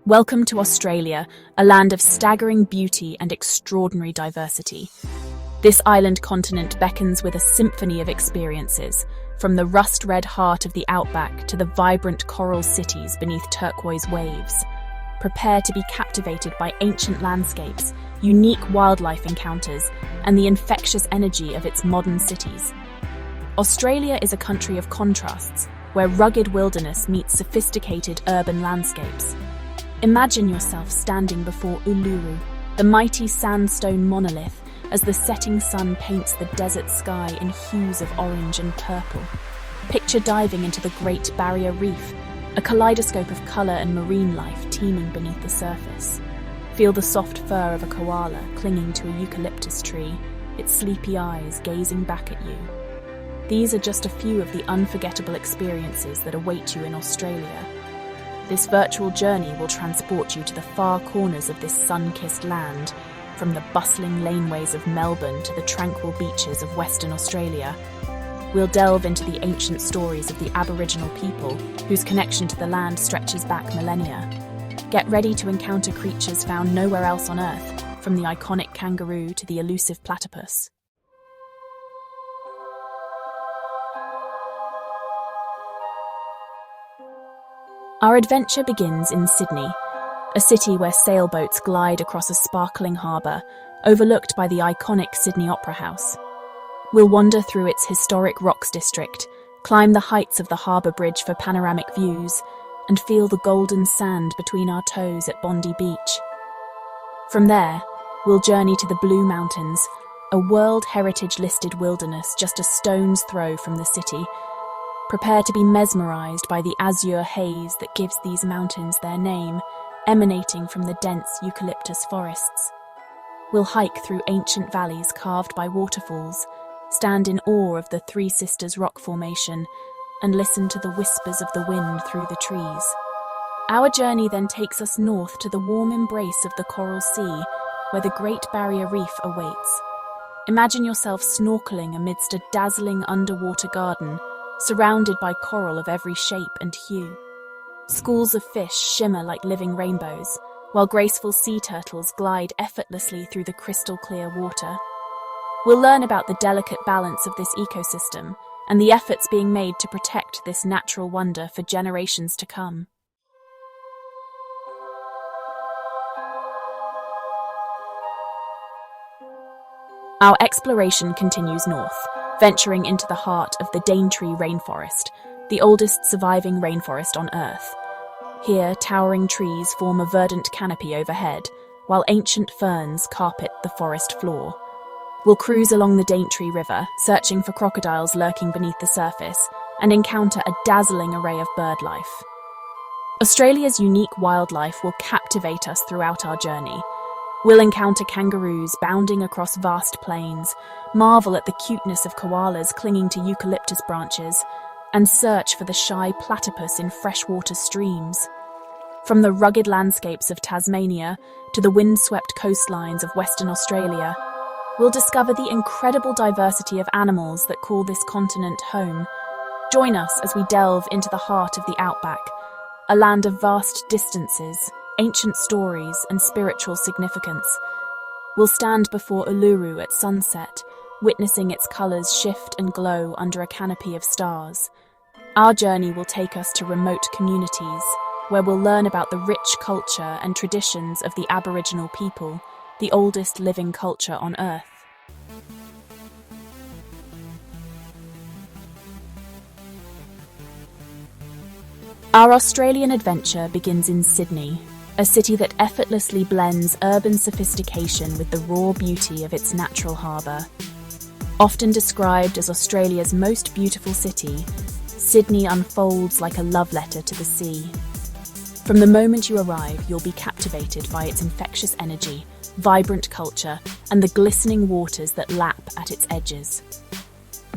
Welcome to Australia, a land of staggering beauty and extraordinary diversity. This island continent beckons with a symphony of experiences, from the rust-red heart of the outback to the vibrant coral cities beneath turquoise waves. Prepare to be captivated by ancient landscapes, unique wildlife encounters, and the infectious energy of its modern cities. Australia is a country of contrasts, where rugged wilderness meets sophisticated urban landscapes. Imagine yourself standing before Uluru, the mighty sandstone monolith, as the setting sun paints the desert sky in hues of orange and purple. Picture diving into the Great Barrier Reef, a kaleidoscope of colour and marine life teeming beneath the surface. Feel the soft fur of a koala clinging to a eucalyptus tree, its sleepy eyes gazing back at you. These are just a few of the unforgettable experiences that await you in Australia. This virtual journey will transport you to the far corners of this sun-kissed land, from the bustling laneways of Melbourne to the tranquil beaches of Western Australia. We'll delve into the ancient stories of the Aboriginal people, whose connection to the land stretches back millennia. Get ready to encounter creatures found nowhere else on Earth, from the iconic kangaroo to the elusive platypus. Our adventure begins in Sydney, a city where sailboats glide across a sparkling harbour, overlooked by the iconic Sydney Opera House. We'll wander through its historic Rocks district, climb the heights of the harbour bridge for panoramic views, and feel the golden sand between our toes at Bondi Beach. From there, we'll journey to the Blue Mountains, a World Heritage-listed wilderness just a stone's throw from the city. Prepare to be mesmerised by the azure haze that gives these mountains their name, emanating from the dense eucalyptus forests. We'll hike through ancient valleys carved by waterfalls, stand in awe of the Three Sisters rock formation, and listen to the whispers of the wind through the trees. Our journey then takes us north to the warm embrace of the Coral Sea, where the Great Barrier Reef awaits. Imagine yourself snorkeling amidst a dazzling underwater garden, surrounded by coral of every shape and hue. Schools of fish shimmer like living rainbows, while graceful sea turtles glide effortlessly through the crystal-clear water. We'll learn about the delicate balance of this ecosystem and the efforts being made to protect this natural wonder for generations to come. Our exploration continues north, venturing into the heart of the Daintree rainforest, the oldest surviving rainforest on Earth. Here, towering trees form a verdant canopy overhead, while ancient ferns carpet the forest floor. We'll cruise along the Daintree River, searching for crocodiles lurking beneath the surface, and encounter a dazzling array of bird life. Australia's unique wildlife will captivate us throughout our journey. We'll encounter kangaroos bounding across vast plains, marvel at the cuteness of koalas clinging to eucalyptus branches, and search for the shy platypus in freshwater streams. From the rugged landscapes of Tasmania to the windswept coastlines of Western Australia, we'll discover the incredible diversity of animals that call this continent home. Join us as we delve into the heart of the outback, a land of vast distances, ancient stories, and spiritual significance. We'll stand before Uluru at sunset, witnessing its colours shift and glow under a canopy of stars. Our journey will take us to remote communities, where we'll learn about the rich culture and traditions of the Aboriginal people, the oldest living culture on Earth. Our Australian adventure begins in Sydney, a city that effortlessly blends urban sophistication with the raw beauty of its natural harbour. Often described as Australia's most beautiful city, Sydney unfolds like a love letter to the sea. From the moment you arrive, you'll be captivated by its infectious energy, vibrant culture, and the glistening waters that lap at its edges.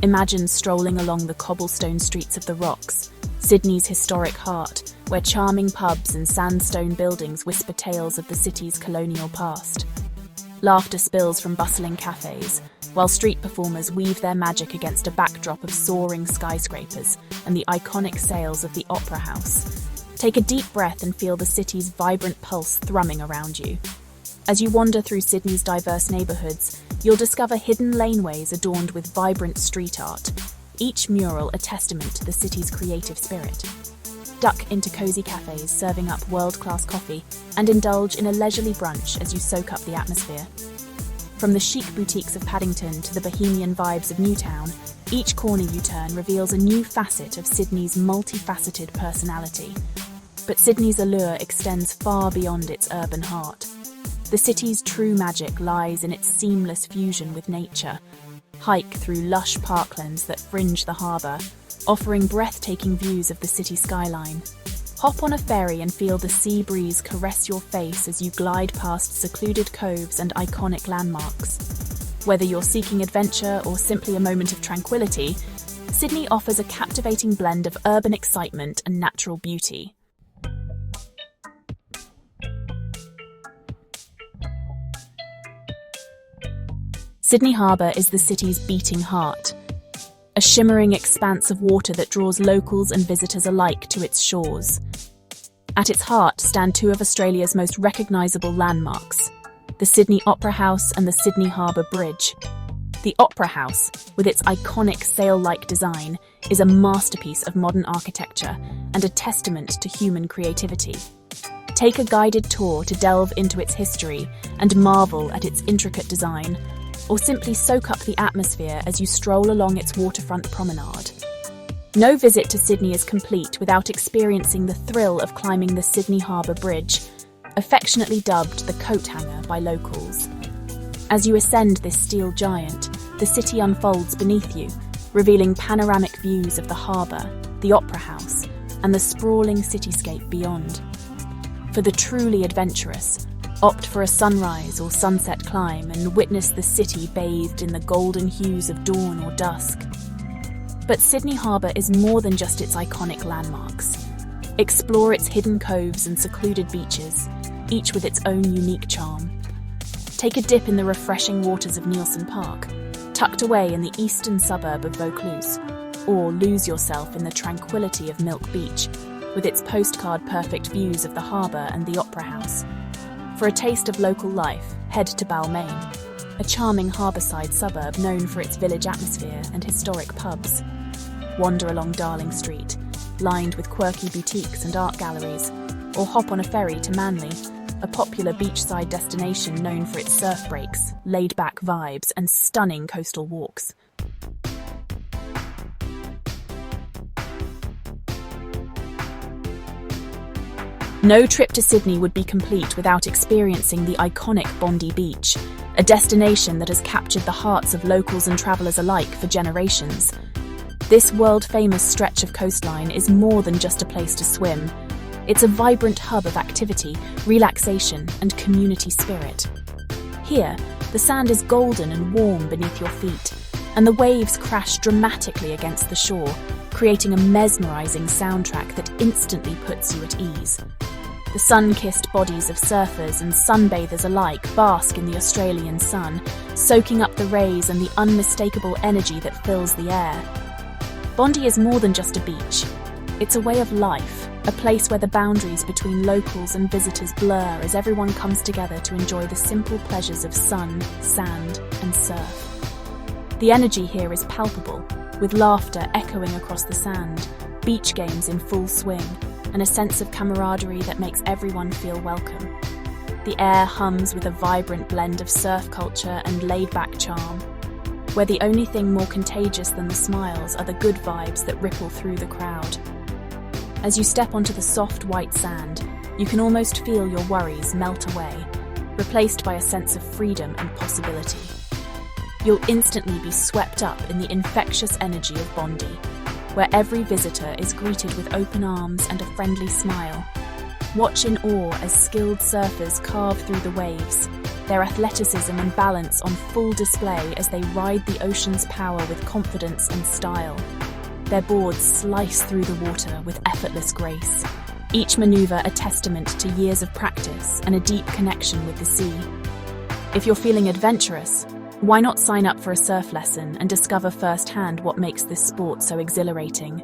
Imagine strolling along the cobblestone streets of the Rocks, Sydney's historic heart, where charming pubs and sandstone buildings whisper tales of the city's colonial past. Laughter spills from bustling cafes, while street performers weave their magic against a backdrop of soaring skyscrapers and the iconic sails of the Opera House. Take a deep breath and feel the city's vibrant pulse thrumming around you. As you wander through Sydney's diverse neighbourhoods, you'll discover hidden laneways adorned with vibrant street art, each mural a testament to the city's creative spirit. Duck into cosy cafes serving up world-class coffee and indulge in a leisurely brunch as you soak up the atmosphere. From the chic boutiques of Paddington to the bohemian vibes of Newtown, each corner you turn reveals a new facet of Sydney's multifaceted personality. But Sydney's allure extends far beyond its urban heart. The city's true magic lies in its seamless fusion with nature. Hike through lush parklands that fringe the harbour, offering breathtaking views of the city skyline. Hop on a ferry and feel the sea breeze caress your face as you glide past secluded coves and iconic landmarks. Whether you're seeking adventure or simply a moment of tranquility, Sydney offers a captivating blend of urban excitement and natural beauty. Sydney Harbour is the city's beating heart, a shimmering expanse of water that draws locals and visitors alike to its shores. At its heart stand two of Australia's most recognisable landmarks, the Sydney Opera House and the Sydney Harbour Bridge. The Opera House, with its iconic sail-like design, is a masterpiece of modern architecture and a testament to human creativity. Take a guided tour to delve into its history and marvel at its intricate design, or simply soak up the atmosphere as you stroll along its waterfront promenade. No visit to Sydney is complete without experiencing the thrill of climbing the Sydney Harbour Bridge, affectionately dubbed the coat hanger by locals. As you ascend this steel giant, the city unfolds beneath you, revealing panoramic views of the harbour, the Opera House, and the sprawling cityscape beyond. For the truly adventurous, opt for a sunrise or sunset climb and witness the city bathed in the golden hues of dawn or dusk. But Sydney Harbour is more than just its iconic landmarks. Explore its hidden coves and secluded beaches, each with its own unique charm. Take a dip in the refreshing waters of Neilson Park, tucked away in the eastern suburb of Vaucluse, or lose yourself in the tranquility of Milk Beach, with its postcard-perfect views of the harbour and the Opera House. For a taste of local life, head to Balmain, a charming harbourside suburb known for its village atmosphere and historic pubs. Wander along Darling Street, lined with quirky boutiques and art galleries, or hop on a ferry to Manly, a popular beachside destination known for its surf breaks, laid-back vibes, and stunning coastal walks. No trip to Sydney would be complete without experiencing the iconic Bondi Beach, a destination that has captured the hearts of locals and travellers alike for generations. This world-famous stretch of coastline is more than just a place to swim. It's a vibrant hub of activity, relaxation, and community spirit. Here, the sand is golden and warm beneath your feet, and the waves crash dramatically against the shore, creating a mesmerising soundtrack that instantly puts you at ease. The sun-kissed bodies of surfers and sunbathers alike bask in the Australian sun, soaking up the rays and the unmistakable energy that fills the air. Bondi is more than just a beach. It's a way of life, a place where the boundaries between locals and visitors blur as everyone comes together to enjoy the simple pleasures of sun, sand, and surf. The energy here is palpable, with laughter echoing across the sand, beach games in full swing, and a sense of camaraderie that makes everyone feel welcome. The air hums with a vibrant blend of surf culture and laid-back charm, where the only thing more contagious than the smiles are the good vibes that ripple through the crowd. As you step onto the soft white sand, you can almost feel your worries melt away, replaced by a sense of freedom and possibility. You'll instantly be swept up in the infectious energy of Bondi, where every visitor is greeted with open arms and a friendly smile. Watch in awe as skilled surfers carve through the waves, their athleticism and balance on full display as they ride the ocean's power with confidence and style. Their boards slice through the water with effortless grace, each maneuver a testament to years of practice and a deep connection with the sea. If you're feeling adventurous, why not sign up for a surf lesson and discover firsthand what makes this sport so exhilarating?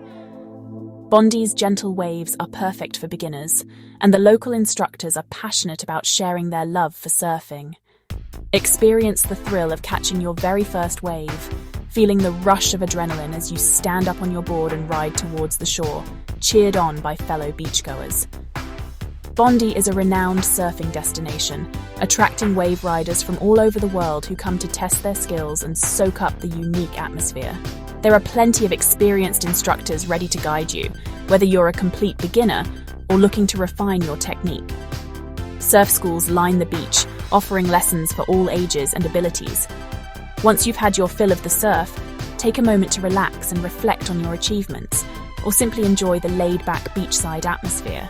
Bondi's gentle waves are perfect for beginners, and the local instructors are passionate about sharing their love for surfing. Experience the thrill of catching your very first wave, feeling the rush of adrenaline as you stand up on your board and ride towards the shore, cheered on by fellow beachgoers. Bondi is a renowned surfing destination, attracting wave riders from all over the world who come to test their skills and soak up the unique atmosphere. There are plenty of experienced instructors ready to guide you, whether you're a complete beginner or looking to refine your technique. Surf schools line the beach, offering lessons for all ages and abilities. Once you've had your fill of the surf, take a moment to relax and reflect on your achievements, or simply enjoy the laid-back beachside atmosphere.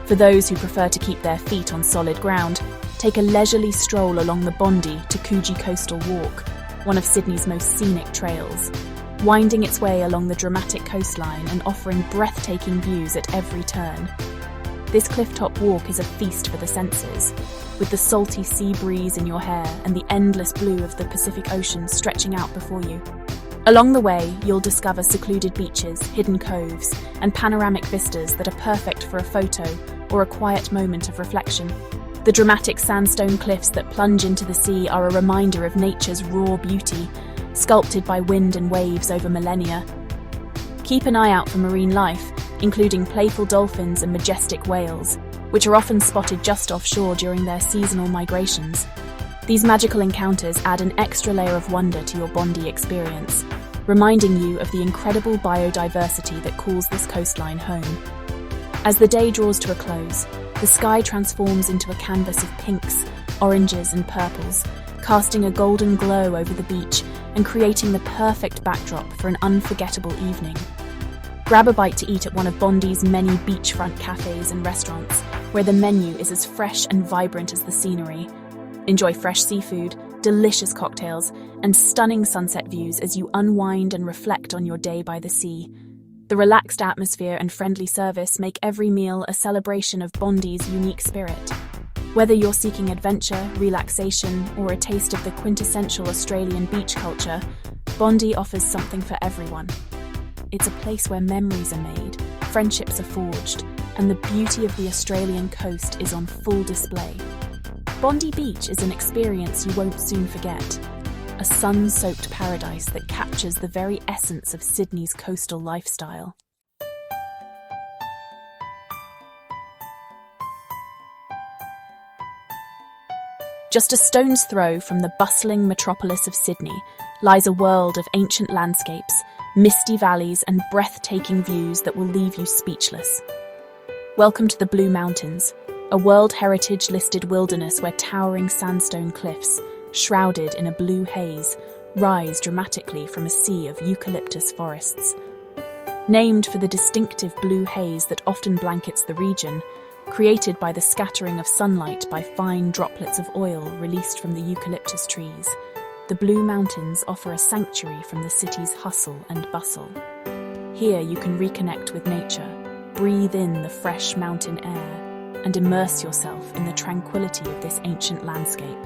For those who prefer to keep their feet on solid ground, take a leisurely stroll along the Bondi to Coogee Coastal Walk, one of Sydney's most scenic trails, winding its way along the dramatic coastline and offering breathtaking views at every turn. This clifftop walk is a feast for the senses, with the salty sea breeze in your hair and the endless blue of the Pacific Ocean stretching out before you. Along the way, you'll discover secluded beaches, hidden coves, and panoramic vistas that are perfect for a photo or a quiet moment of reflection. The dramatic sandstone cliffs that plunge into the sea are a reminder of nature's raw beauty, sculpted by wind and waves over millennia. Keep an eye out for marine life, including playful dolphins and majestic whales, which are often spotted just offshore during their seasonal migrations. These magical encounters add an extra layer of wonder to your Bondi experience, reminding you of the incredible biodiversity that calls this coastline home. As the day draws to a close, the sky transforms into a canvas of pinks, oranges, and purples, casting a golden glow over the beach and creating the perfect backdrop for an unforgettable evening. Grab a bite to eat at one of Bondi's many beachfront cafes and restaurants, where the menu is as fresh and vibrant as the scenery. Enjoy fresh seafood, delicious cocktails, and stunning sunset views as you unwind and reflect on your day by the sea. The relaxed atmosphere and friendly service make every meal a celebration of Bondi's unique spirit. Whether you're seeking adventure, relaxation, or a taste of the quintessential Australian beach culture, Bondi offers something for everyone. It's a place where memories are made, friendships are forged, and the beauty of the Australian coast is on full display. Bondi Beach is an experience you won't soon forget, a sun-soaked paradise that captures the very essence of Sydney's coastal lifestyle. Just a stone's throw from the bustling metropolis of Sydney lies a world of ancient landscapes, misty valleys, and breathtaking views that will leave you speechless. Welcome to the Blue Mountains, a World Heritage listed wilderness where towering sandstone cliffs, shrouded in a blue haze, rise dramatically from a sea of eucalyptus forests. Named for the distinctive blue haze that often blankets the region, created by the scattering of sunlight by fine droplets of oil released from the eucalyptus trees, the Blue Mountains offer a sanctuary from the city's hustle and bustle. Here you can reconnect with nature, breathe in the fresh mountain air, and immerse yourself in the tranquility of this ancient landscape.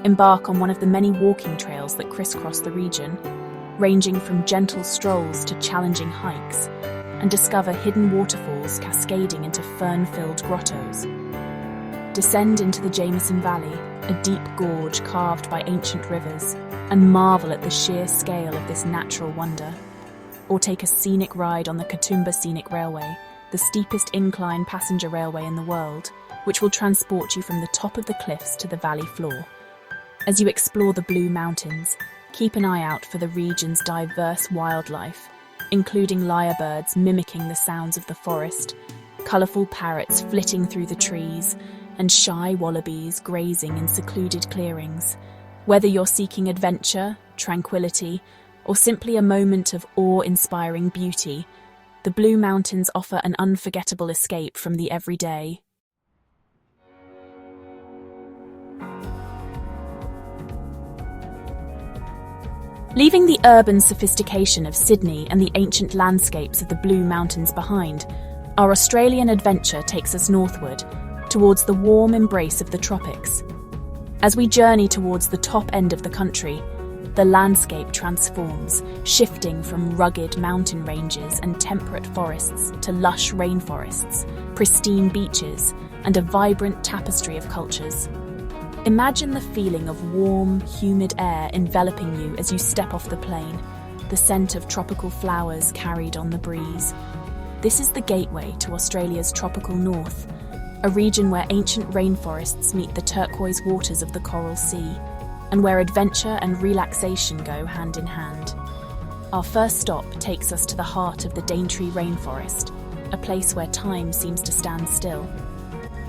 Embark on one of the many walking trails that crisscross the region, ranging from gentle strolls to challenging hikes, and discover hidden waterfalls cascading into fern-filled grottos. Descend into the Jameson Valley, a deep gorge carved by ancient rivers, and marvel at the sheer scale of this natural wonder. Or take a scenic ride on the Katoomba Scenic Railway, the steepest incline passenger railway in the world, which will transport you from the top of the cliffs to the valley floor. As you explore the Blue Mountains, keep an eye out for the region's diverse wildlife, including lyrebirds mimicking the sounds of the forest, colourful parrots flitting through the trees, and shy wallabies grazing in secluded clearings. Whether you're seeking adventure, tranquility, or simply a moment of awe-inspiring beauty, the Blue Mountains offer an unforgettable escape from the everyday. Leaving the urban sophistication of Sydney and the ancient landscapes of the Blue Mountains behind, our Australian adventure takes us northward, towards the warm embrace of the tropics. As we journey towards the top end of the country, the landscape transforms, shifting from rugged mountain ranges and temperate forests to lush rainforests, pristine beaches, and a vibrant tapestry of cultures. Imagine the feeling of warm, humid air enveloping you as you step off the plain, the scent of tropical flowers carried on the breeze. This is the gateway to Australia's tropical north, a region where ancient rainforests meet the turquoise waters of the Coral Sea, and where adventure and relaxation go hand in hand. Our first stop takes us to the heart of the Daintree Rainforest, a place where time seems to stand still.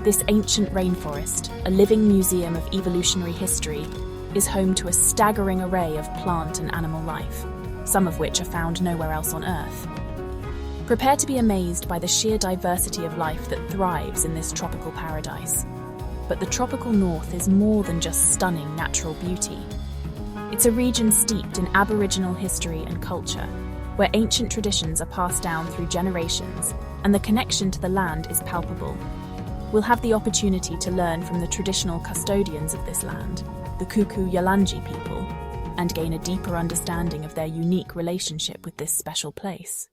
This ancient rainforest, a living museum of evolutionary history, is home to a staggering array of plant and animal life, some of which are found nowhere else on Earth. Prepare to be amazed by the sheer diversity of life that thrives in this tropical paradise. But the tropical north is more than just stunning natural beauty. It's a region steeped in Aboriginal history and culture, where ancient traditions are passed down through generations, and the connection to the land is palpable. We'll have the opportunity to learn from the traditional custodians of this land, the Kuku Yalanji people, and gain a deeper understanding of their unique relationship with this special place.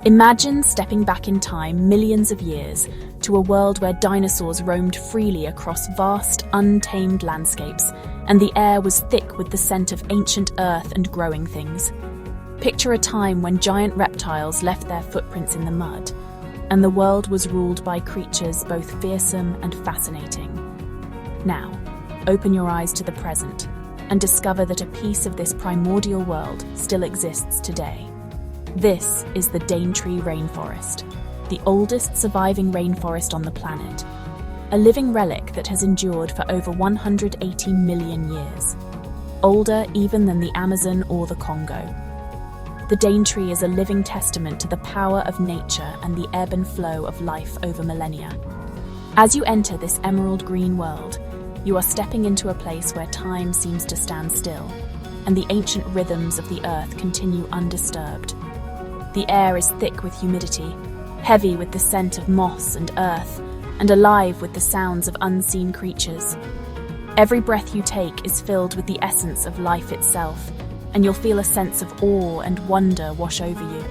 Imagine stepping back in time millions of years to a world where dinosaurs roamed freely across vast, untamed landscapes, and the air was thick with the scent of ancient earth and growing things. Picture a time when giant reptiles left their footprints in the mud, and the world was ruled by creatures both fearsome and fascinating. Now, open your eyes to the present and discover that a piece of this primordial world still exists today. This is the Daintree Rainforest, the oldest surviving rainforest on the planet, a living relic that has endured for over 180 million years, older even than the Amazon or the Congo. The Daintree is a living testament to the power of nature and the ebb and flow of life over millennia. As you enter this emerald green world, you are stepping into a place where time seems to stand still, and the ancient rhythms of the earth continue undisturbed. The air is thick with humidity, heavy with the scent of moss and earth, and alive with the sounds of unseen creatures. Every breath you take is filled with the essence of life itself, and you'll feel a sense of awe and wonder wash over you.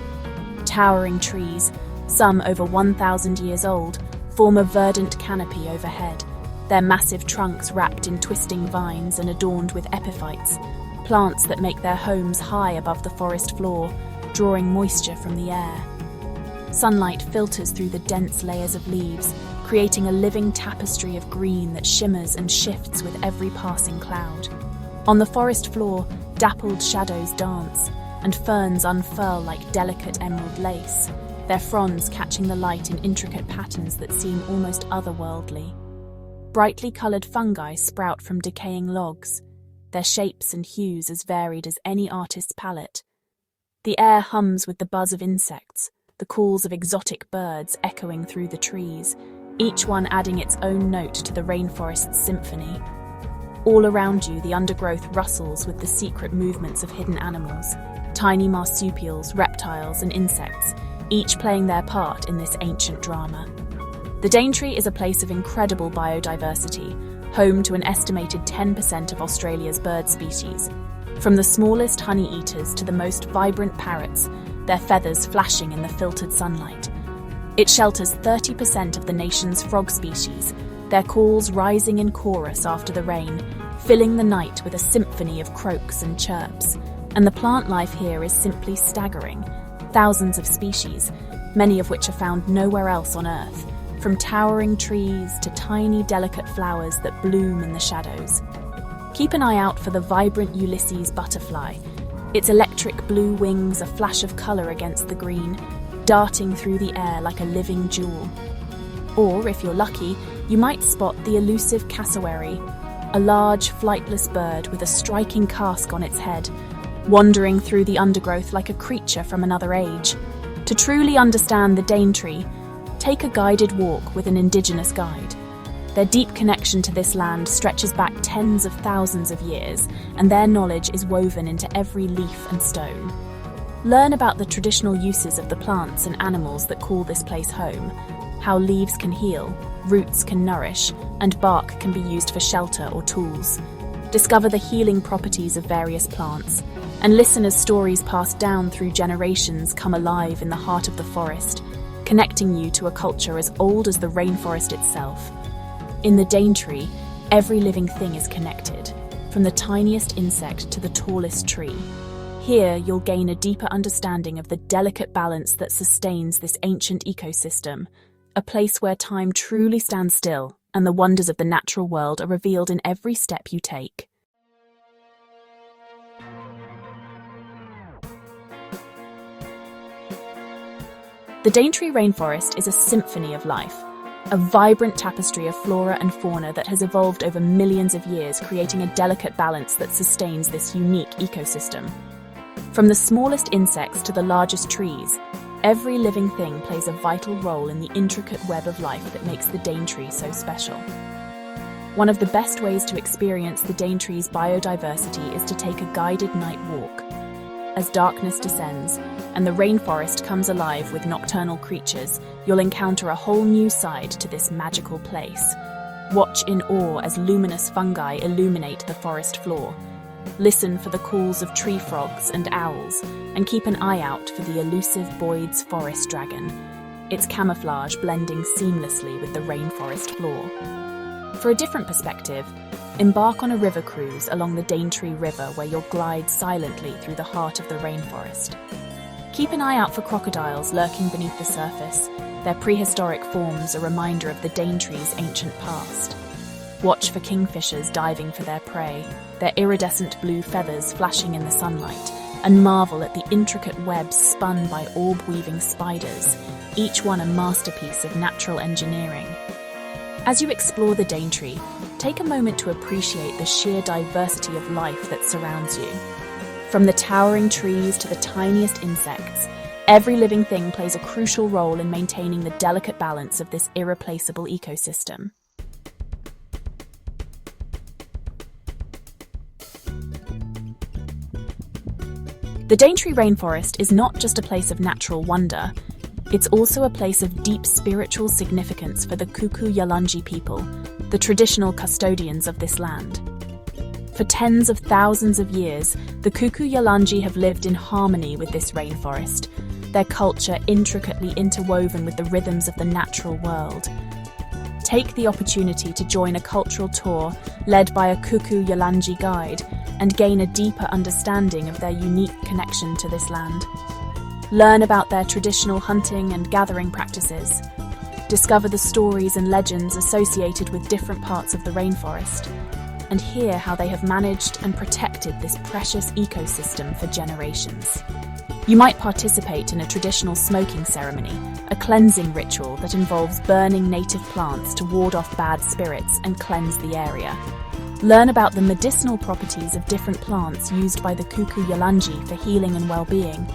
Towering trees, some over 1,000 years old, form a verdant canopy overhead, their massive trunks wrapped in twisting vines and adorned with epiphytes, plants that make their homes high above the forest floor, drawing moisture from the air. Sunlight filters through the dense layers of leaves, creating a living tapestry of green that shimmers and shifts with every passing cloud. On the forest floor, dappled shadows dance, and ferns unfurl like delicate emerald lace, their fronds catching the light in intricate patterns that seem almost otherworldly. Brightly coloured fungi sprout from decaying logs, their shapes and hues as varied as any artist's palette. The air hums with the buzz of insects, the calls of exotic birds echoing through the trees, each one adding its own note to the rainforest's symphony. All around you, the undergrowth rustles with the secret movements of hidden animals, tiny marsupials, reptiles, and insects, each playing their part in this ancient drama. The Daintree is a place of incredible biodiversity, home to an estimated 10% of Australia's bird species. From the smallest honey-eaters to the most vibrant parrots, their feathers flashing in the filtered sunlight. It shelters 30% of the nation's frog species, their calls rising in chorus after the rain, filling the night with a symphony of croaks and chirps. And the plant life here is simply staggering. Thousands of species, many of which are found nowhere else on Earth, from towering trees to tiny delicate flowers that bloom in the shadows. Keep an eye out for the vibrant Ulysses butterfly, its electric blue wings a flash of colour against the green, darting through the air like a living jewel. Or, if you're lucky, you might spot the elusive cassowary, a large, flightless bird with a striking casque on its head, wandering through the undergrowth like a creature from another age. To truly understand the Daintree, take a guided walk with an Indigenous guide. Their deep connection to this land stretches back tens of thousands of years, and their knowledge is woven into every leaf and stone. Learn about the traditional uses of the plants and animals that call this place home, how leaves can heal, roots can nourish, and bark can be used for shelter or tools. Discover the healing properties of various plants, and listen as stories passed down through generations come alive in the heart of the forest, connecting you to a culture as old as the rainforest itself. In the Daintree, every living thing is connected, from the tiniest insect to the tallest tree. Here, you'll gain a deeper understanding of the delicate balance that sustains this ancient ecosystem, a place where time truly stands still and the wonders of the natural world are revealed in every step you take. The Daintree rainforest is a symphony of life, a vibrant tapestry of flora and fauna that has evolved over millions of years, creating a delicate balance that sustains this unique ecosystem. From the smallest insects to the largest trees, every living thing plays a vital role in the intricate web of life that makes the Daintree so special. One of the best ways to experience the Daintree's biodiversity is to take a guided night walk. As darkness descends and the rainforest comes alive with nocturnal creatures, you'll encounter a whole new side to this magical place. Watch in awe as luminous fungi illuminate the forest floor. Listen for the calls of tree frogs and owls, and keep an eye out for the elusive Boyd's forest dragon, its camouflage blending seamlessly with the rainforest floor. For a different perspective, embark on a river cruise along the Daintree River where you'll glide silently through the heart of the rainforest. Keep an eye out for crocodiles lurking beneath the surface, their prehistoric forms a reminder of the Daintree's ancient past. Watch for kingfishers diving for their prey, their iridescent blue feathers flashing in the sunlight, and marvel at the intricate webs spun by orb-weaving spiders, each one a masterpiece of natural engineering. As you explore the Daintree, take a moment to appreciate the sheer diversity of life that surrounds you. From the towering trees to the tiniest insects, every living thing plays a crucial role in maintaining the delicate balance of this irreplaceable ecosystem. The Daintree rainforest is not just a place of natural wonder, it's also a place of deep spiritual significance for the Kuku-Yalanji people, the traditional custodians of this land. For tens of thousands of years, the Kuku-Yalanji have lived in harmony with this rainforest, their culture intricately interwoven with the rhythms of the natural world. Take the opportunity to join a cultural tour led by a Kuku-Yalanji guide and gain a deeper understanding of their unique connection to this land. Learn about their traditional hunting and gathering practices. Discover the stories and legends associated with different parts of the rainforest, and hear how they have managed and protected this precious ecosystem for generations. You might participate in a traditional smoking ceremony, a cleansing ritual that involves burning native plants to ward off bad spirits and cleanse the area. Learn about the medicinal properties of different plants used by the Kuku-Yalanji for healing and well-being,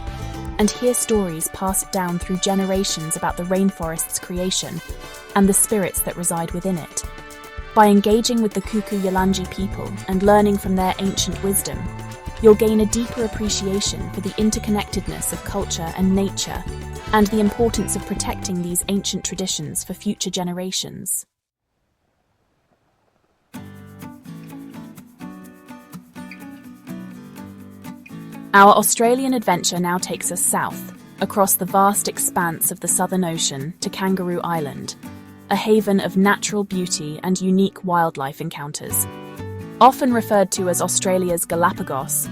and hear stories passed down through generations about the rainforest's creation and the spirits that reside within it. By engaging with the Kuku-Yalanji people and learning from their ancient wisdom, you'll gain a deeper appreciation for the interconnectedness of culture and nature, and the importance of protecting these ancient traditions for future generations. Our Australian adventure now takes us south, across the vast expanse of the Southern Ocean to Kangaroo Island, a haven of natural beauty and unique wildlife encounters. Often referred to as Australia's Galapagos,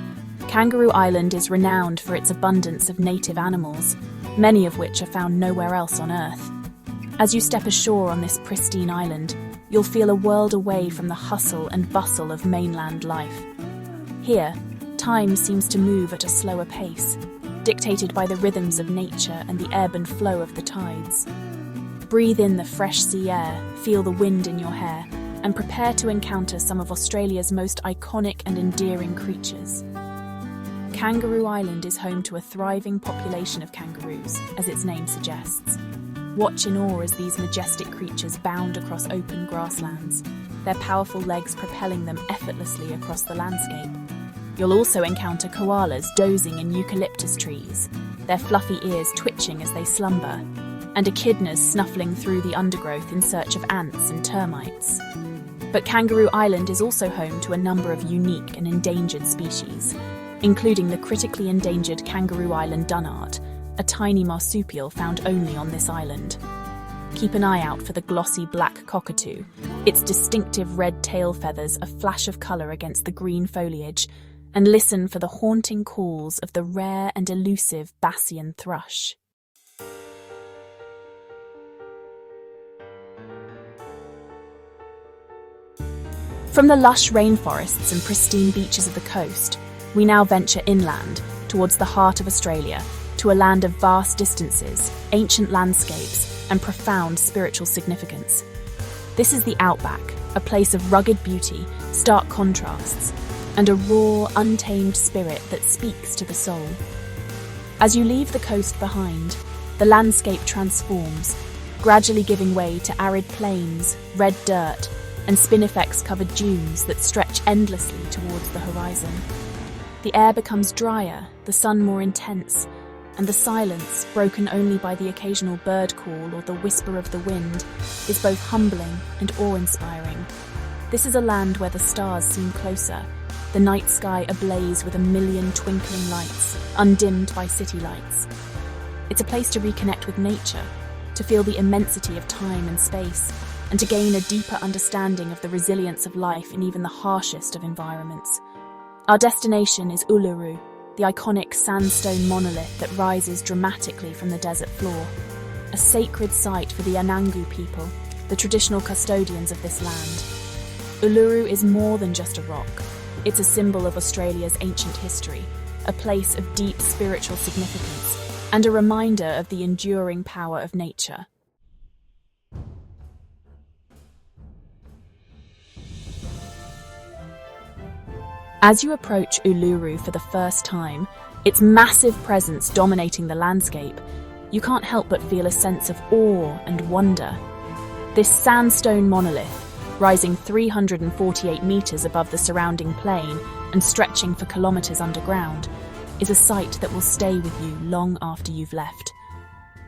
Kangaroo Island is renowned for its abundance of native animals, many of which are found nowhere else on Earth. As you step ashore on this pristine island, you'll feel a world away from the hustle and bustle of mainland life. Here, time seems to move at a slower pace, dictated by the rhythms of nature and the ebb and flow of the tides. Breathe in the fresh sea air, feel the wind in your hair, and prepare to encounter some of Australia's most iconic and endearing creatures. Kangaroo Island is home to a thriving population of kangaroos, as its name suggests. Watch in awe as these majestic creatures bound across open grasslands, their powerful legs propelling them effortlessly across the landscape. You'll also encounter koalas dozing in eucalyptus trees, their fluffy ears twitching as they slumber. and echidnas snuffling through the undergrowth in search of ants and termites. But Kangaroo Island is also home to a number of unique and endangered species, including the critically endangered Kangaroo Island dunnart, a tiny marsupial found only on this island. Keep an eye out for the glossy black cockatoo, its distinctive red tail feathers a flash of colour against the green foliage, and listen for the haunting calls of the rare and elusive Bassian thrush. From the lush rainforests and pristine beaches of the coast, we now venture inland, towards the heart of Australia, to a land of vast distances, ancient landscapes, and profound spiritual significance. This is the Outback, a place of rugged beauty, stark contrasts, and a raw, untamed spirit that speaks to the soul. As you leave the coast behind, the landscape transforms, gradually giving way to arid plains, red dirt, and spinifex-covered dunes that stretch endlessly towards the horizon. The air becomes drier, the sun more intense, and the silence, broken only by the occasional bird call or the whisper of the wind, is both humbling and awe-inspiring. This is a land where the stars seem closer, the night sky ablaze with a million twinkling lights, undimmed by city lights. It's a place to reconnect with nature, to feel the immensity of time and space, and to gain a deeper understanding of the resilience of life in even the harshest of environments. Our destination is Uluru, the iconic sandstone monolith that rises dramatically from the desert floor, a sacred site for the Anangu people, the traditional custodians of this land. Uluru is more than just a rock. It's a symbol of Australia's ancient history, a place of deep spiritual significance, and a reminder of the enduring power of nature. As you approach Uluru for the first time, its massive presence dominating the landscape, you can't help but feel a sense of awe and wonder. This sandstone monolith, rising 348 metres above the surrounding plain and stretching for kilometres underground, is a sight that will stay with you long after you've left.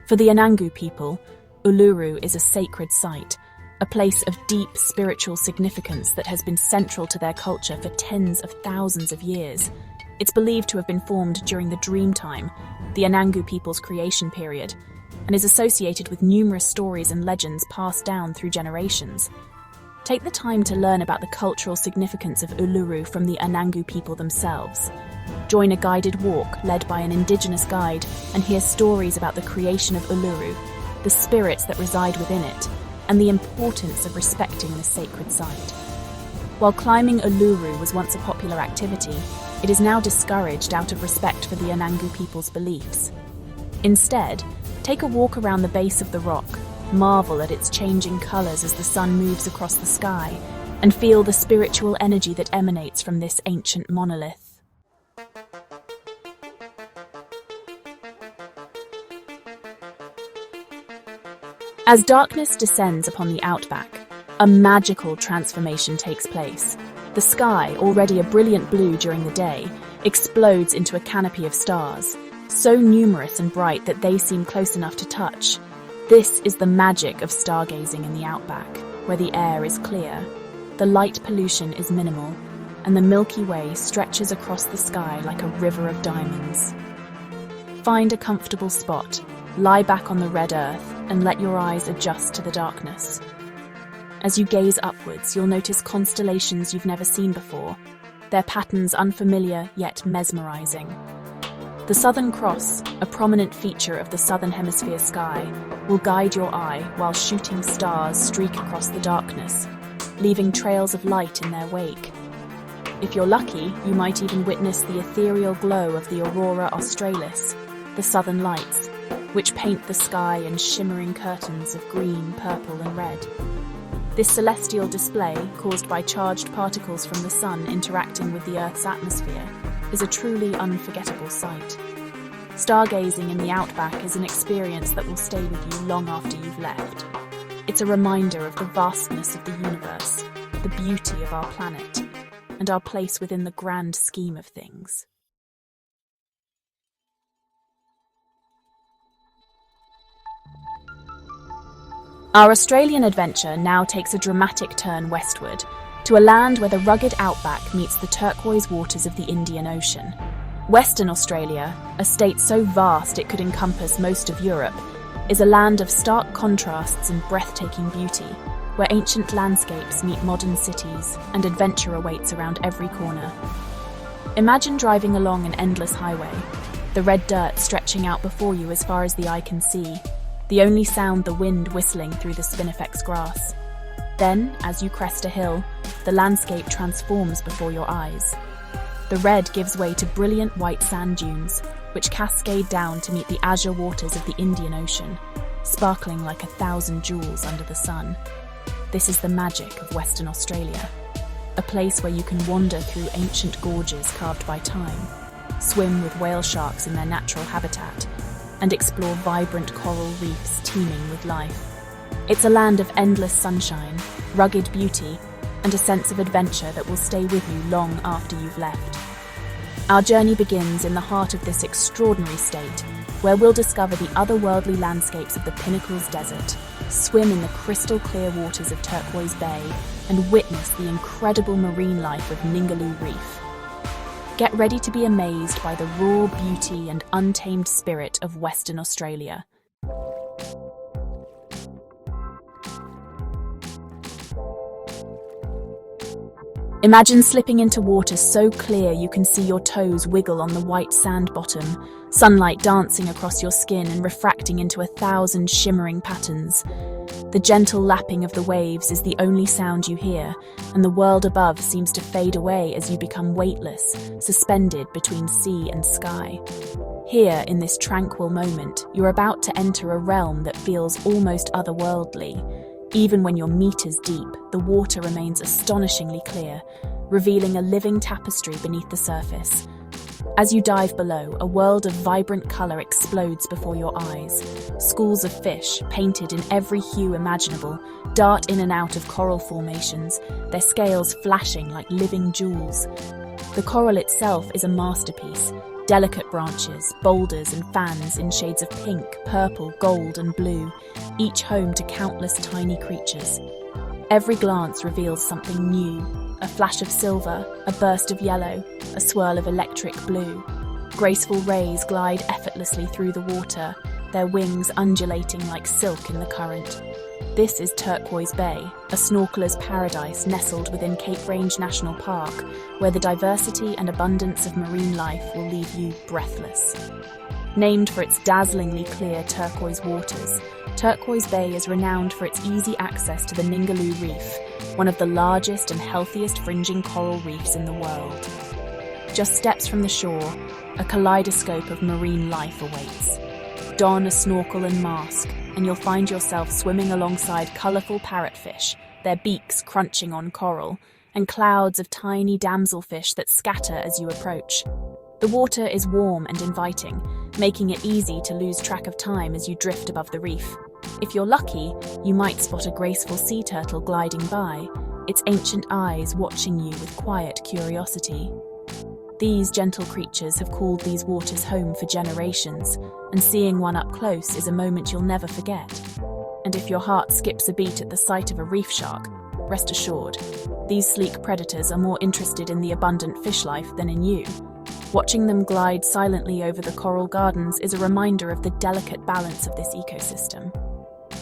For the Anangu people, Uluru is a sacred site, a place of deep spiritual significance that has been central to their culture for tens of thousands of years. It's believed to have been formed during the Dreamtime, the Anangu people's creation period, and is associated with numerous stories and legends passed down through generations. Take the time to learn about the cultural significance of Uluru from the Anangu people themselves. Join a guided walk led by an indigenous guide and hear stories about the creation of Uluru, the spirits that reside within it, and the importance of respecting the sacred site. While climbing Uluru was once a popular activity, it is now discouraged out of respect for the Anangu people's beliefs. Instead, take a walk around the base of the rock, marvel at its changing colours as the sun moves across the sky, and feel the spiritual energy that emanates from this ancient monolith. As darkness descends upon the Outback, a magical transformation takes place. The sky, already a brilliant blue during the day, explodes into a canopy of stars, so numerous and bright that they seem close enough to touch. This is the magic of stargazing in the Outback, where the air is clear, the light pollution is minimal, and the Milky Way stretches across the sky like a river of diamonds. Find a comfortable spot, lie back on the red earth, and let your eyes adjust to the darkness. As you gaze upwards, you'll notice constellations you've never seen before, their patterns unfamiliar yet mesmerizing. The Southern Cross, a prominent feature of the Southern Hemisphere sky, will guide your eye while shooting stars streak across the darkness, leaving trails of light in their wake. If you're lucky, you might even witness the ethereal glow of the Aurora Australis, the Southern Lights, which paint the sky in shimmering curtains of green, purple and red. This celestial display, caused by charged particles from the sun interacting with the Earth's atmosphere, is a truly unforgettable sight. Stargazing in the Outback is an experience that will stay with you long after you've left. It's a reminder of the vastness of the universe, the beauty of our planet, and our place within the grand scheme of things. Our Australian adventure now takes a dramatic turn westward, to a land where the rugged outback meets the turquoise waters of the Indian Ocean. Western Australia, a state so vast it could encompass most of Europe, is a land of stark contrasts and breathtaking beauty, where ancient landscapes meet modern cities and adventure awaits around every corner. Imagine driving along an endless highway, the red dirt stretching out before you as far as the eye can see, the only sound the wind whistling through the spinifex grass. Then, as you crest a hill, the landscape transforms before your eyes. The red gives way to brilliant white sand dunes, which cascade down to meet the azure waters of the Indian Ocean, sparkling like 1,000 jewels under the sun. This is the magic of Western Australia, a place where you can wander through ancient gorges carved by time, swim with whale sharks in their natural habitat, and explore vibrant coral reefs teeming with life. It's a land of endless sunshine, rugged beauty, and a sense of adventure that will stay with you long after you've left. Our journey begins in the heart of this extraordinary state, where we'll discover the otherworldly landscapes of the Pinnacles Desert, swim in the crystal-clear waters of Turquoise Bay, and witness the incredible marine life of Ningaloo Reef. Get ready to be amazed by the raw beauty and untamed spirit of Western Australia. Imagine slipping into water so clear you can see your toes wiggle on the white sand bottom, sunlight dancing across your skin and refracting into 1,000 shimmering patterns. The gentle lapping of the waves is the only sound you hear, and the world above seems to fade away as you become weightless, suspended between sea and sky. Here, in this tranquil moment, you're about to enter a realm that feels almost otherworldly. Even when you're meters deep, the water remains astonishingly clear, revealing a living tapestry beneath the surface. As you dive below, a world of vibrant colour explodes before your eyes. Schools of fish, painted in every hue imaginable, dart in and out of coral formations, their scales flashing like living jewels. The coral itself is a masterpiece. Delicate branches, boulders and fans in shades of pink, purple, gold and blue, each home to countless tiny creatures. Every glance reveals something new, a flash of silver, a burst of yellow, a swirl of electric blue. Graceful rays glide effortlessly through the water, their wings undulating like silk in the current. This is Turquoise Bay, a snorkeler's paradise nestled within Cape Range National Park, where the diversity and abundance of marine life will leave you breathless. Named for its dazzlingly clear turquoise waters, Turquoise Bay is renowned for its easy access to the Ningaloo Reef, one of the largest and healthiest fringing coral reefs in the world. Just steps from the shore, a kaleidoscope of marine life awaits. Don a snorkel and mask, and you'll find yourself swimming alongside colourful parrotfish, their beaks crunching on coral, and clouds of tiny damselfish that scatter as you approach. The water is warm and inviting, making it easy to lose track of time as you drift above the reef. If you're lucky, you might spot a graceful sea turtle gliding by, its ancient eyes watching you with quiet curiosity. These gentle creatures have called these waters home for generations, and seeing one up close is a moment you'll never forget. And if your heart skips a beat at the sight of a reef shark, rest assured, these sleek predators are more interested in the abundant fish life than in you. Watching them glide silently over the coral gardens is a reminder of the delicate balance of this ecosystem.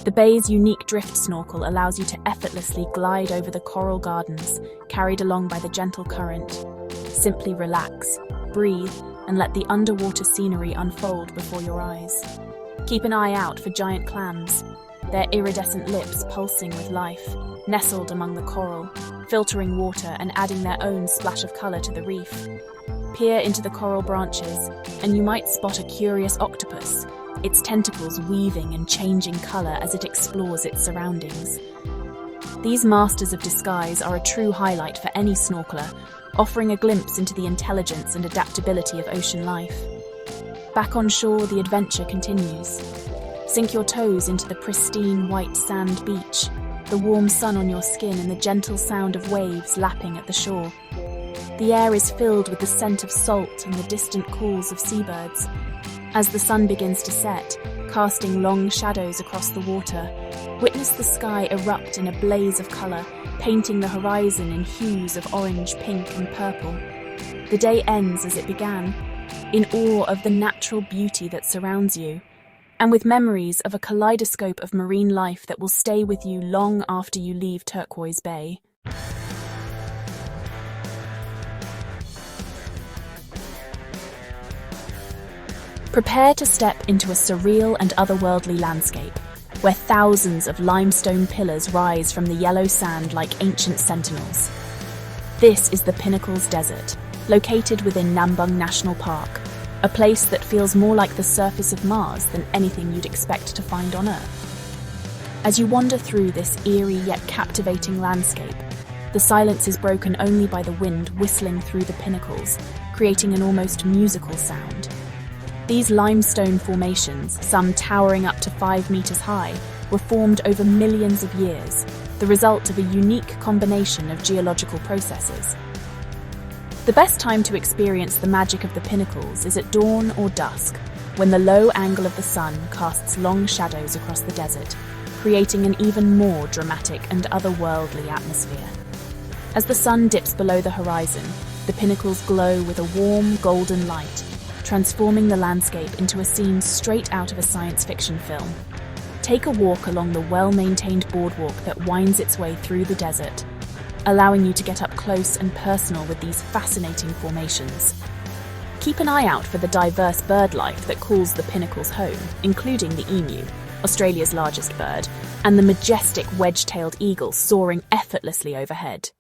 The bay's unique drift snorkel allows you to effortlessly glide over the coral gardens, carried along by the gentle current. Simply relax, breathe, and let the underwater scenery unfold before your eyes. Keep an eye out for giant clams, their iridescent lips pulsing with life, nestled among the coral, filtering water and adding their own splash of colour to the reef. Peer into the coral branches, and you might spot a curious octopus, its tentacles weaving and changing colour as it explores its surroundings. These masters of disguise are a true highlight for any snorkeler, offering a glimpse into the intelligence and adaptability of ocean life. Back on shore, the adventure continues. Sink your toes into the pristine white sand beach, the warm sun on your skin and the gentle sound of waves lapping at the shore. The air is filled with the scent of salt and the distant calls of seabirds. As the sun begins to set, casting long shadows across the water, Witness the sky erupt in a blaze of colour, painting the horizon in hues of orange, pink and purple. The day ends as it began, in awe of the natural beauty that surrounds you, and with memories of a kaleidoscope of marine life that will stay with you long after you leave Turquoise Bay. Prepare to step into a surreal and otherworldly landscape, where thousands of limestone pillars rise from the yellow sand like ancient sentinels. This is the Pinnacles Desert, located within Nambung National Park, a place that feels more like the surface of Mars than anything you'd expect to find on Earth. As you wander through this eerie yet captivating landscape, the silence is broken only by the wind whistling through the pinnacles, creating an almost musical sound. These limestone formations, some towering up to 5 meters high, were formed over millions of years, the result of a unique combination of geological processes. The best time to experience the magic of the pinnacles is at dawn or dusk, when the low angle of the sun casts long shadows across the desert, creating an even more dramatic and otherworldly atmosphere. As the sun dips below the horizon, the pinnacles glow with a warm, golden light, transforming the landscape into a scene straight out of a science fiction film. Take a walk along the well-maintained boardwalk that winds its way through the desert, allowing you to get up close and personal with these fascinating formations. Keep an eye out for the diverse bird life that calls the pinnacles home, including the emu, Australia's largest bird, and the majestic wedge-tailed eagle soaring effortlessly overhead.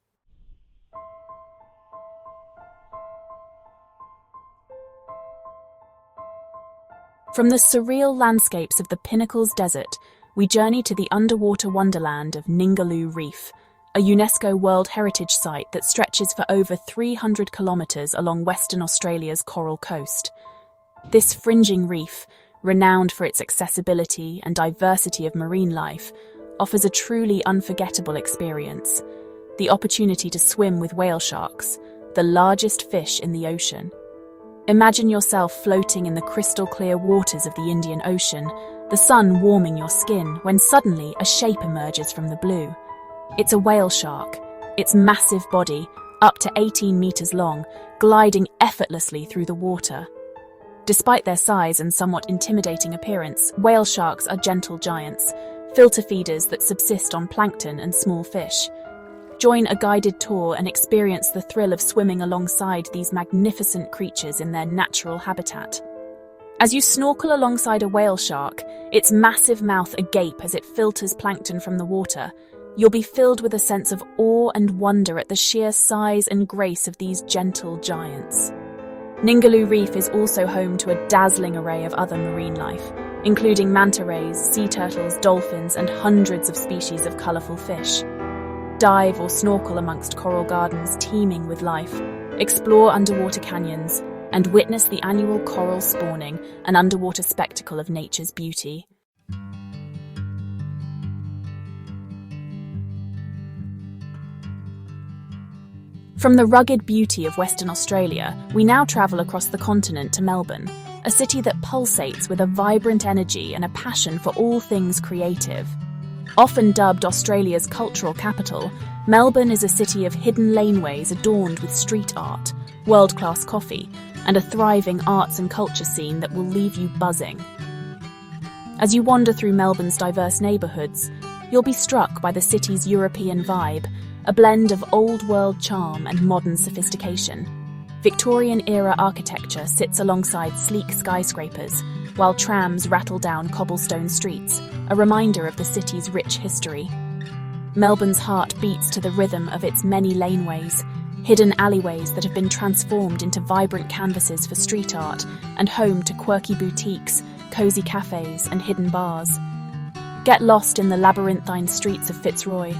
From the surreal landscapes of the Pinnacles Desert, we journey to the underwater wonderland of Ningaloo Reef, a UNESCO World Heritage Site that stretches for over 300 kilometres along Western Australia's coral coast. This fringing reef, renowned for its accessibility and diversity of marine life, offers a truly unforgettable experience. The opportunity to swim with whale sharks, the largest fish in the ocean. Imagine yourself floating in the crystal-clear waters of the Indian Ocean, the sun warming your skin when suddenly a shape emerges from the blue. It's a whale shark, its massive body, up to 18 meters long, gliding effortlessly through the water. Despite their size and somewhat intimidating appearance, whale sharks are gentle giants, filter feeders that subsist on plankton and small fish. Join a guided tour and experience the thrill of swimming alongside these magnificent creatures in their natural habitat. As you snorkel alongside a whale shark, its massive mouth agape as it filters plankton from the water, you'll be filled with a sense of awe and wonder at the sheer size and grace of these gentle giants. Ningaloo Reef is also home to a dazzling array of other marine life, including manta rays, sea turtles, dolphins, and hundreds of species of colourful fish. Dive or snorkel amongst coral gardens teeming with life, explore underwater canyons, and witness the annual coral spawning, an underwater spectacle of nature's beauty. From the rugged beauty of Western Australia, we now travel across the continent to Melbourne, a city that pulsates with a vibrant energy and a passion for all things creative. Often dubbed Australia's cultural capital, Melbourne is a city of hidden laneways adorned with street art, world-class coffee, and a thriving arts and culture scene that will leave you buzzing. As you wander through Melbourne's diverse neighbourhoods, you'll be struck by the city's European vibe, a blend of old-world charm and modern sophistication. Victorian-era architecture sits alongside sleek skyscrapers, while trams rattle down cobblestone streets, a reminder of the city's rich history. Melbourne's heart beats to the rhythm of its many laneways, hidden alleyways that have been transformed into vibrant canvases for street art and home to quirky boutiques, cosy cafes, and hidden bars. Get lost in the labyrinthine streets of Fitzroy,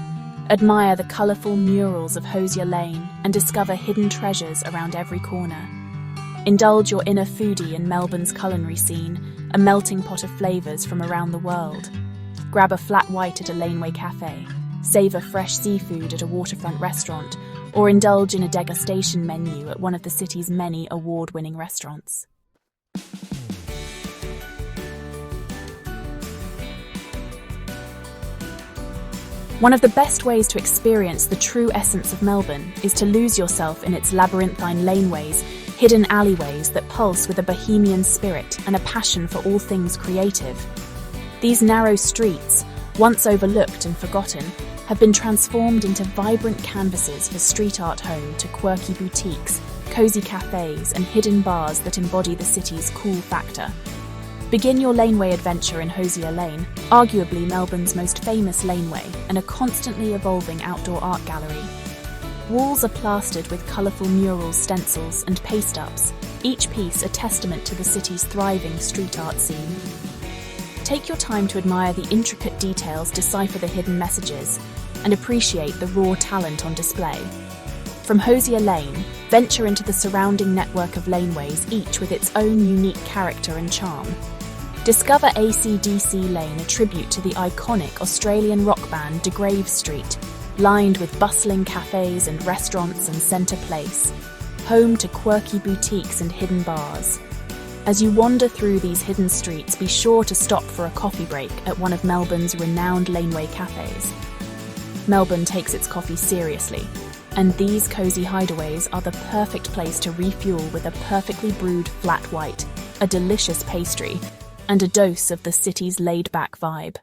admire the colourful murals of Hosier Lane, and discover hidden treasures around every corner. Indulge your inner foodie in Melbourne's culinary scene, a melting pot of flavours from around the world. Grab a flat white at a laneway cafe, savour fresh seafood at a waterfront restaurant, or indulge in a degustation menu at one of the city's many award-winning restaurants. One of the best ways to experience the true essence of Melbourne is to lose yourself in its labyrinthine laneways, hidden alleyways that pulse with a bohemian spirit and a passion for all things creative. These narrow streets, once overlooked and forgotten, have been transformed into vibrant canvases for street art home to quirky boutiques, cozy cafes and hidden bars that embody the city's cool factor. Begin your laneway adventure in Hosier Lane, arguably Melbourne's most famous laneway and a constantly evolving outdoor art gallery. Walls are plastered with colourful murals, stencils and paste-ups, each piece a testament to the city's thriving street art scene. Take your time to admire the intricate details, decipher the hidden messages, and appreciate the raw talent on display. From Hosier Lane, venture into the surrounding network of laneways, each with its own unique character and charm. Discover AC/DC Lane, a tribute to the iconic Australian rock band De Grave Street, lined with bustling cafes and restaurants and Centre Place, home to quirky boutiques and hidden bars. As you wander through these hidden streets, be sure to stop for a coffee break at one of Melbourne's renowned laneway cafes. Melbourne takes its coffee seriously, and these cosy hideaways are the perfect place to refuel with a perfectly brewed flat white, a delicious pastry, and a dose of the city's laid-back vibe.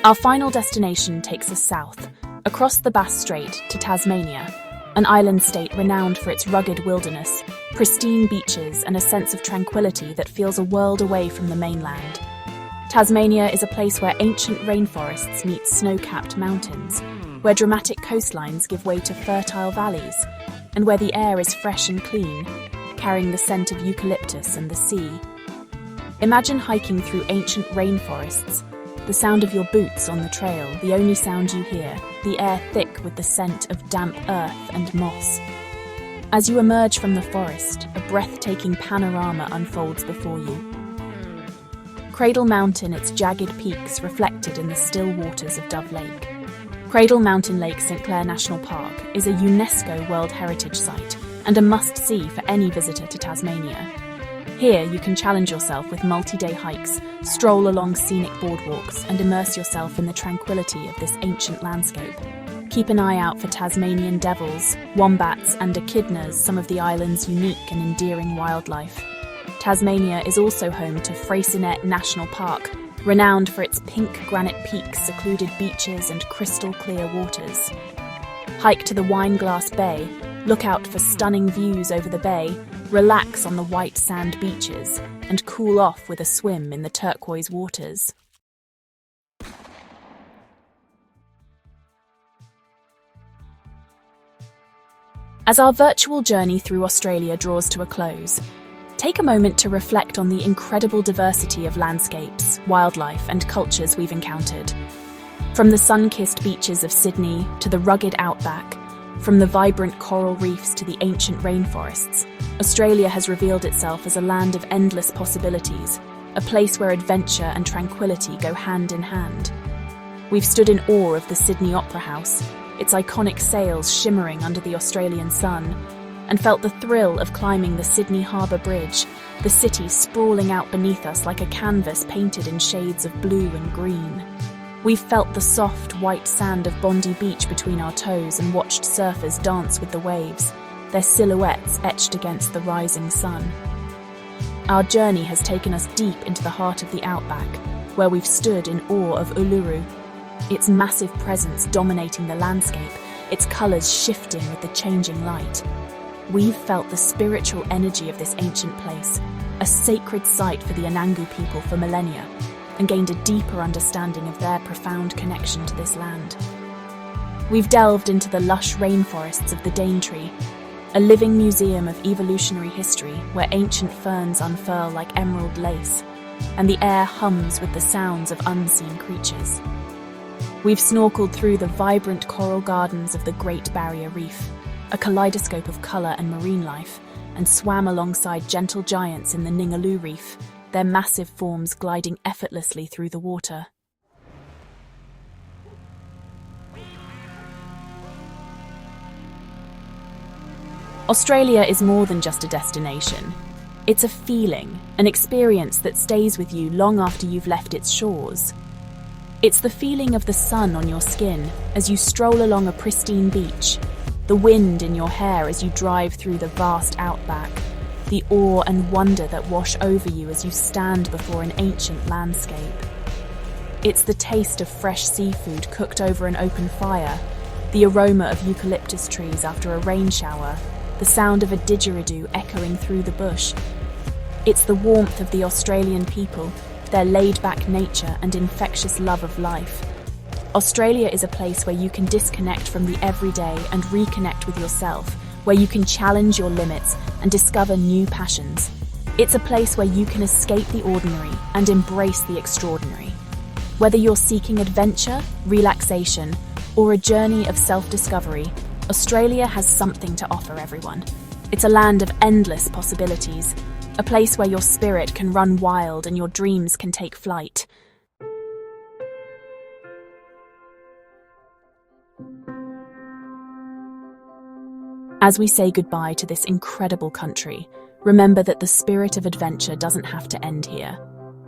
Our final destination takes us south, across the Bass Strait to Tasmania, an island state renowned for its rugged wilderness, pristine beaches and a sense of tranquility that feels a world away from the mainland. Tasmania is a place where ancient rainforests meet snow-capped mountains, where dramatic coastlines give way to fertile valleys, and where the air is fresh and clean, carrying the scent of eucalyptus and the sea. Imagine hiking through ancient rainforests, the sound of your boots on the trail, the only sound you hear, the air thick with the scent of damp earth and moss. As you emerge from the forest, a breathtaking panorama unfolds before you. Cradle Mountain, its jagged peaks reflected in the still waters of Dove Lake. Cradle Mountain Lake St Clair National Park is a UNESCO World Heritage Site and a must-see for any visitor to Tasmania. Here you can challenge yourself with multi-day hikes, stroll along scenic boardwalks and immerse yourself in the tranquility of this ancient landscape. Keep an eye out for Tasmanian devils, wombats and echidnas, some of the island's unique and endearing wildlife. Tasmania is also home to Freycinet National Park, renowned for its pink granite peaks, secluded beaches and crystal-clear waters. Hike to the Wineglass Bay, look out for stunning views over the bay, relax on the white sand beaches, and cool off with a swim in the turquoise waters. As our virtual journey through Australia draws to a close, take a moment to reflect on the incredible diversity of landscapes, wildlife, and cultures we've encountered. From the sun-kissed beaches of Sydney to the rugged outback, from the vibrant coral reefs to the ancient rainforests, Australia has revealed itself as a land of endless possibilities, a place where adventure and tranquility go hand in hand. We've stood in awe of the Sydney Opera House, its iconic sails shimmering under the Australian sun, and felt the thrill of climbing the Sydney Harbour Bridge, the city sprawling out beneath us like a canvas painted in shades of blue and green. We've felt the soft, white sand of Bondi Beach between our toes and watched surfers dance with the waves, their silhouettes etched against the rising sun. Our journey has taken us deep into the heart of the outback, where we've stood in awe of Uluru, its massive presence dominating the landscape, its colours shifting with the changing light. We've felt the spiritual energy of this ancient place, a sacred site for the Anangu people for millennia, and gained a deeper understanding of their profound connection to this land. We've delved into the lush rainforests of the Daintree, a living museum of evolutionary history where ancient ferns unfurl like emerald lace, and the air hums with the sounds of unseen creatures. We've snorkeled through the vibrant coral gardens of the Great Barrier Reef, a kaleidoscope of colour and marine life, and swam alongside gentle giants in the Ningaloo Reef, their massive forms gliding effortlessly through the water. Australia is more than just a destination. It's a feeling, an experience that stays with you long after you've left its shores. It's the feeling of the sun on your skin as you stroll along a pristine beach, the wind in your hair as you drive through the vast outback, the awe and wonder that wash over you as you stand before an ancient landscape. It's the taste of fresh seafood cooked over an open fire, the aroma of eucalyptus trees after a rain shower, the sound of a didgeridoo echoing through the bush. It's the warmth of the Australian people, their laid-back nature and infectious love of life. Australia is a place where you can disconnect from the everyday and reconnect with yourself, where you can challenge your limits and discover new passions. It's a place where you can escape the ordinary and embrace the extraordinary. Whether you're seeking adventure, relaxation, or a journey of self-discovery, Australia has something to offer everyone. It's a land of endless possibilities, a place where your spirit can run wild and your dreams can take flight. As we say goodbye to this incredible country, remember that the spirit of adventure doesn't have to end here.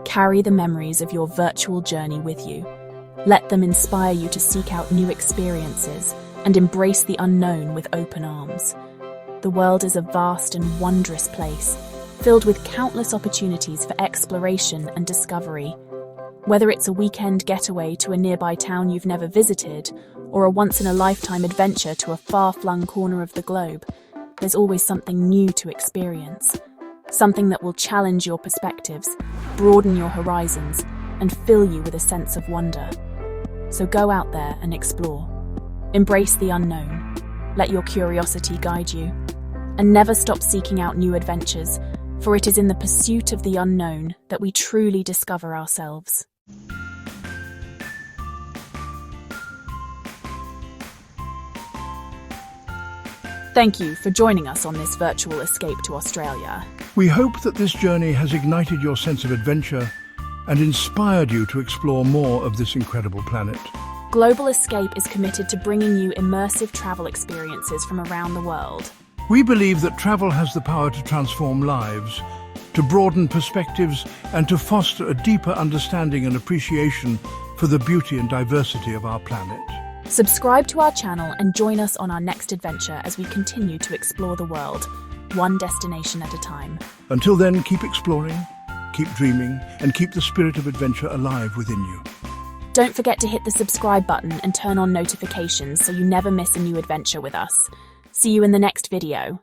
Carry the memories of your virtual journey with you. Let them inspire you to seek out new experiences and embrace the unknown with open arms. The world is a vast and wondrous place, filled with countless opportunities for exploration and discovery. Whether it's a weekend getaway to a nearby town you've never visited, or a once-in-a-lifetime adventure to a far-flung corner of the globe, there's always something new to experience. Something that will challenge your perspectives, broaden your horizons, and fill you with a sense of wonder. So go out there and explore. Embrace the unknown. Let your curiosity guide you. And never stop seeking out new adventures, for it is in the pursuit of the unknown that we truly discover ourselves. Thank you for joining us on this virtual escape to Australia. We hope that this journey has ignited your sense of adventure and inspired you to explore more of this incredible planet. Global Escape is committed to bringing you immersive travel experiences from around the world. We believe that travel has the power to transform lives, to broaden perspectives, and to foster a deeper understanding and appreciation for the beauty and diversity of our planet. Subscribe to our channel and join us on our next adventure as we continue to explore the world, one destination at a time. Until then, keep exploring, keep dreaming, and keep the spirit of adventure alive within you. Don't forget to hit the subscribe button and turn on notifications so you never miss a new adventure with us. See you in the next video.